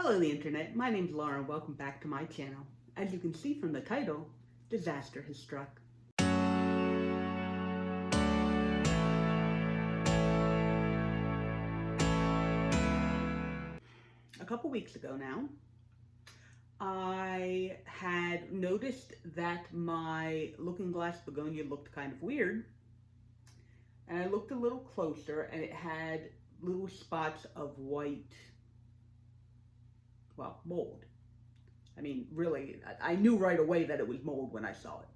Hello the internet, my name's Laura and welcome back to my channel. As you can see from the title, disaster has struck. A couple weeks ago now, I had noticed that my looking glass begonia looked kind of weird. And I looked a little closer and it had little spots of white, well, mold. I mean, really, I knew right away that it was mold when I saw it.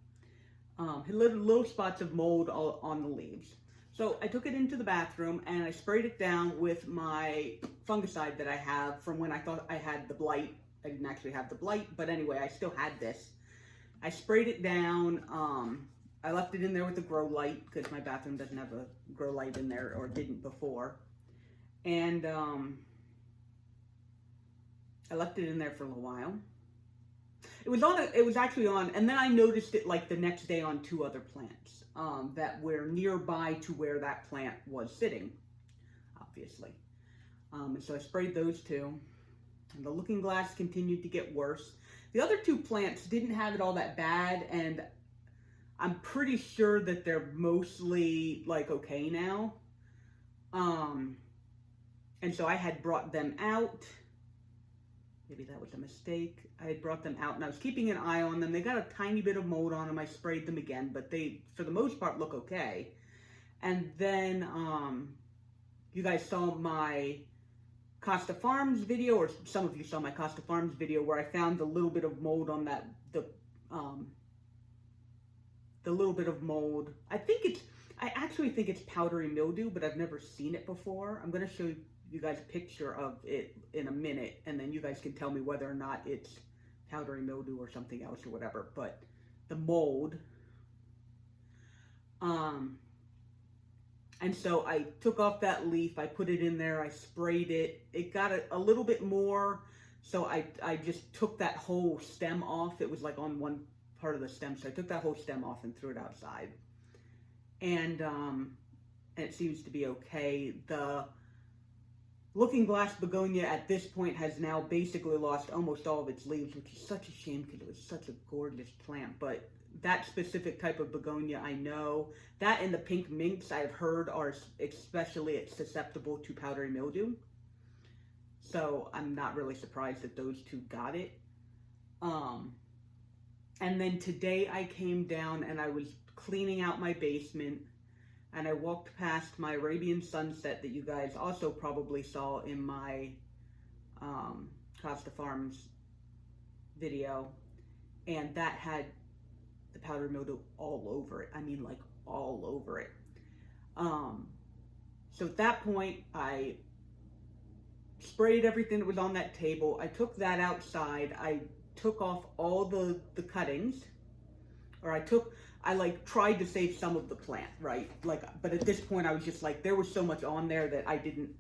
Had little spots of mold all on the leaves. So I took it into the bathroom and I sprayed it down with my fungicide that I have from when I thought I had the blight. I didn't actually have the blight, but anyway, I still had this. I sprayed it down. I left it in there with the grow light because my bathroom doesn't have a grow light in there, or didn't before. And I left it in there for a little while. It was actually on, and then I noticed it like the next day on two other plants that were nearby to where that plant was sitting, obviously. And so I sprayed those two, and the looking glass continued to get worse. The other two plants didn't have it all that bad, and I'm pretty sure that they're mostly like okay now. And so I had brought them out. Maybe that was a mistake. I had brought them out and I was keeping an eye on them. They got a tiny bit of mold on them. I sprayed them again, but they, for the most part, look okay. And then you guys saw my Costa Farms video, or some of you saw my Costa Farms video, where I found a little bit of mold on that, the little bit of mold. I actually think it's powdery mildew, but I've never seen it before. I'm going to show you guys a picture of it in a minute, and then you guys can tell me whether or not it's powdery mildew or something else or whatever. But the mold, and so I took off that leaf, I put it in there, I sprayed it. It got a little bit more, so I just took that whole stem off. It was like on one part of the stem, so I took that whole stem off and threw it outside. And it seems to be okay. The looking glass begonia at this point has now basically lost almost all of its leaves, which is such a shame because it was such a gorgeous plant. But that specific type of begonia, I know, that and the pink minks I've heard are especially susceptible to powdery mildew. So I'm not really surprised that those two got it. And then today I came down and I was cleaning out my basement, and I walked past my Arabian sunset that you guys also probably saw in my Costa Farms video, and that had the powdery mildew all over it. I mean, like all over it. So at that point, I sprayed everything that was on that table. I took that outside. I took off all the cuttings, or I like tried to save some of the plant, right? Like, but at this point I was just like, there was so much on there that I didn't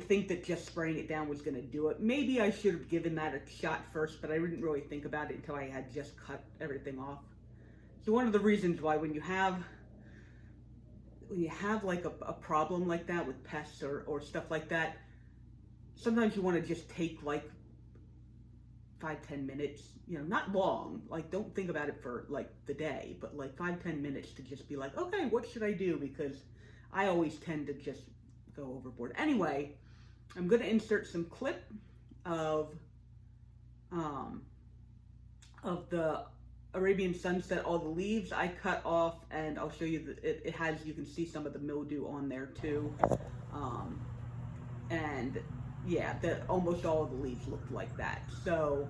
think that just spraying it down was going to do it. Maybe I should have given that a shot first, but I didn't really think about it until I had just cut everything off. So one of the reasons why when you have like a problem like that with pests or stuff like that, sometimes you want to just take like 5-10 minutes, you know, not long, like don't think about it for like the day, but like 5-10 minutes to just be like, okay, what should I do? Because I always tend to just go overboard. Anyway, I'm going to insert some clip of the Arabian sunset, all the leaves I cut off, and I'll show you that it has, you can see some of the mildew on there too. And yeah, almost all of the leaves looked like that. So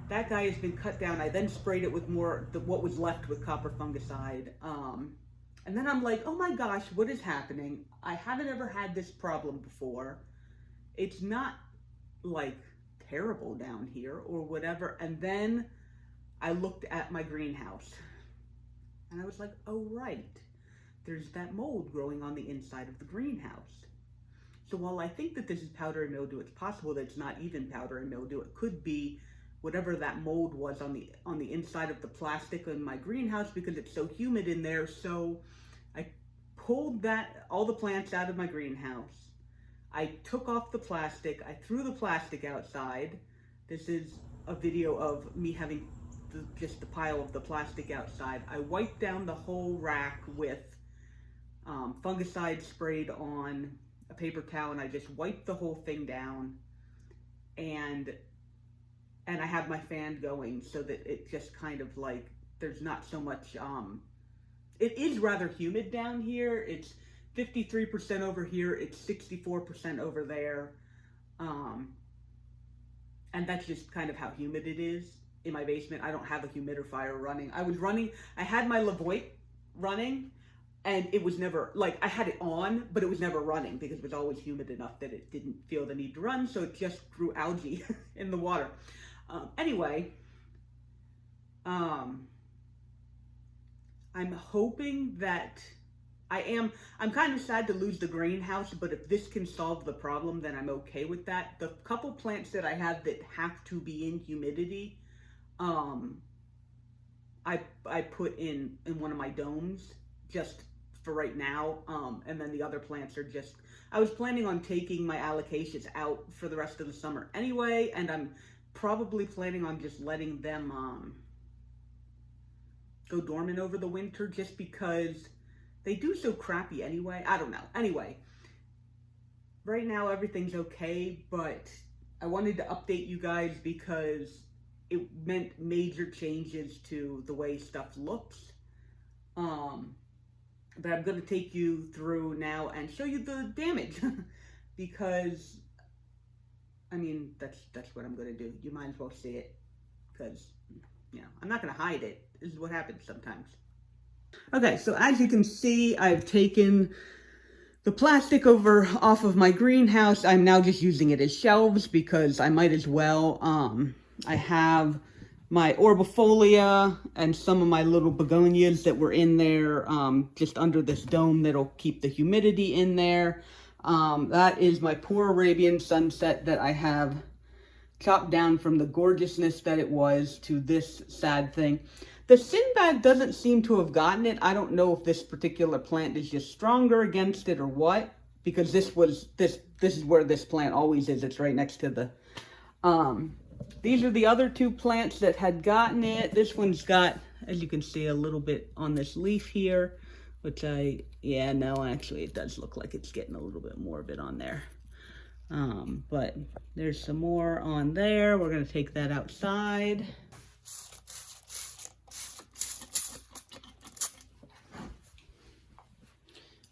that guy has been cut down. I then sprayed it with what was left with copper fungicide. And then I'm like, oh my gosh, what is happening? I haven't ever had this problem before. It's not like terrible down here or whatever. And then I looked at my greenhouse and I was like, oh right, there's that mold growing on the inside of the greenhouse. So while I think that this is powdery mildew, it's possible that it's not even powdery mildew. It could be whatever that mold was on the inside of the plastic in my greenhouse, because it's so humid in there. So I pulled all the plants out of my greenhouse. I took off the plastic, I threw the plastic outside. This is a video of me having just the pile of the plastic outside. I wiped down the whole rack with fungicide sprayed on a paper towel, and I just wiped the whole thing down, and I had my fan going so that it just kind of like, there's not so much, it is rather humid down here. It's 53% over here, it's 64% over there, and that's just kind of how humid it is in my basement. I don't have a humidifier running. I had my Lavoie running, and it was never, like, I had it on, but it was never running because it was always humid enough that it didn't feel the need to run, so it just grew algae in the water. Anyway, I'm hoping that I'm kind of sad to lose the greenhouse, but if this can solve the problem, then I'm okay with that. The couple plants that I have that have to be in humidity, I put in one of my domes just for right now, and then the other plants are just, I was planning on taking my alocasias out for the rest of the summer anyway, and I'm probably planning on just letting them go dormant over the winter, just because they do so crappy anyway. I don't know. Anyway, right now everything's okay, but I wanted to update you guys because it meant major changes to the way stuff looks. But I'm going to take you through now and show you the damage because, I mean, that's what I'm going to do. You might as well see it because, you know, I'm not going to hide it. This is what happens sometimes. Okay, so as you can see, I've taken the plastic off of my greenhouse. I'm now just using it as shelves because I might as well. I have my orbifolia and some of my little begonias that were in there just under this dome that'll keep the humidity in there. That is my poor Arabian sunset that I have chopped down from the gorgeousness that it was to this sad thing. The Sinbad doesn't seem to have gotten it. I don't know if this particular plant is just stronger against it or what, because this is where this plant always is. It's right next to the, these are the other two plants that had gotten it. This one's got, as you can see, a little bit on this leaf here, which yeah, no, actually it does look like it's getting a little bit more of it on there. But there's some more on there. We're going to take that outside.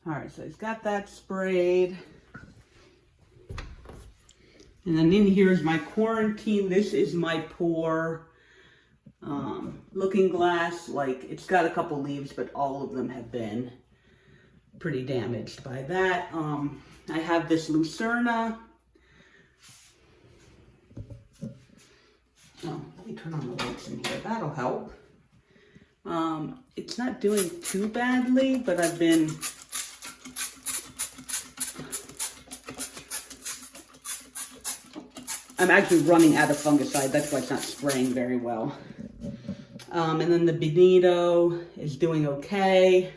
All right, so he's got that sprayed. And then in here is my quarantine. This is my poor looking glass. Like, it's got a couple leaves, but all of them have been pretty damaged by that. I have this Lucerna. Oh, let me turn on the lights in here. That'll help. It's not doing too badly, but I'm actually running out of fungicide. That's why it's not spraying very well. And then the Benito is doing okay.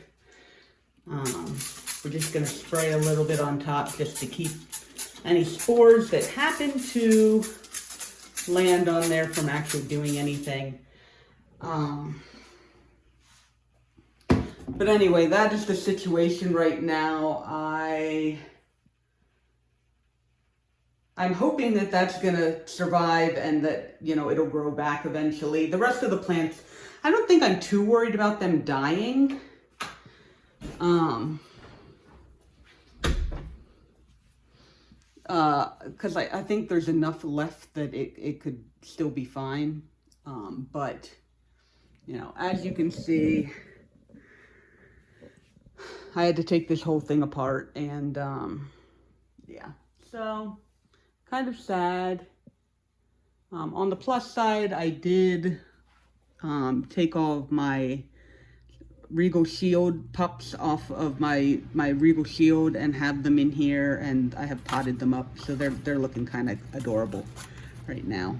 We're just going to spray a little bit on top just to keep any spores that happen to land on there from actually doing anything. But anyway, that is the situation right now. I'm hoping that that's going to survive and that, you know, it'll grow back eventually. The rest of the plants, I don't think I'm too worried about them dying. Because I think there's enough left that it could still be fine. But, you know, as you can see, I had to take this whole thing apart and, yeah, so kind of sad. On the plus side, I did take all of my Regal Shield pups off of my Regal Shield and have them in here, and I have potted them up, so they're looking kind of adorable right now.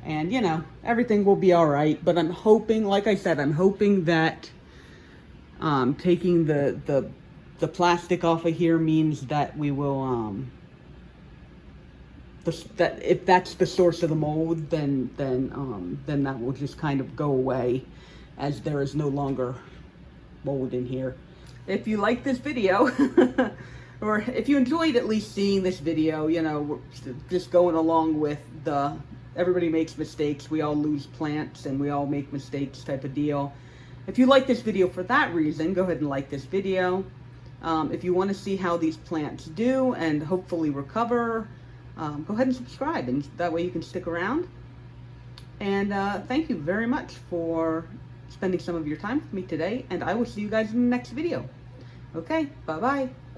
And, you know, everything will be all right, but I'm hoping, like I said, I'm hoping that Taking the plastic off of here means that we will, that if that's the source of the mold, then that will just kind of go away, as there is no longer mold in here. If you like this video, or if you enjoyed at least seeing this video, you know, just going along with the everybody makes mistakes, we all lose plants and we all make mistakes type of deal. If you like this video for that reason, go ahead and like this video. If you want to see how these plants do and hopefully recover, go ahead and subscribe, and that way you can stick around. And thank you very much for spending some of your time with me today, and I will see you guys in the next video. Okay, bye-bye.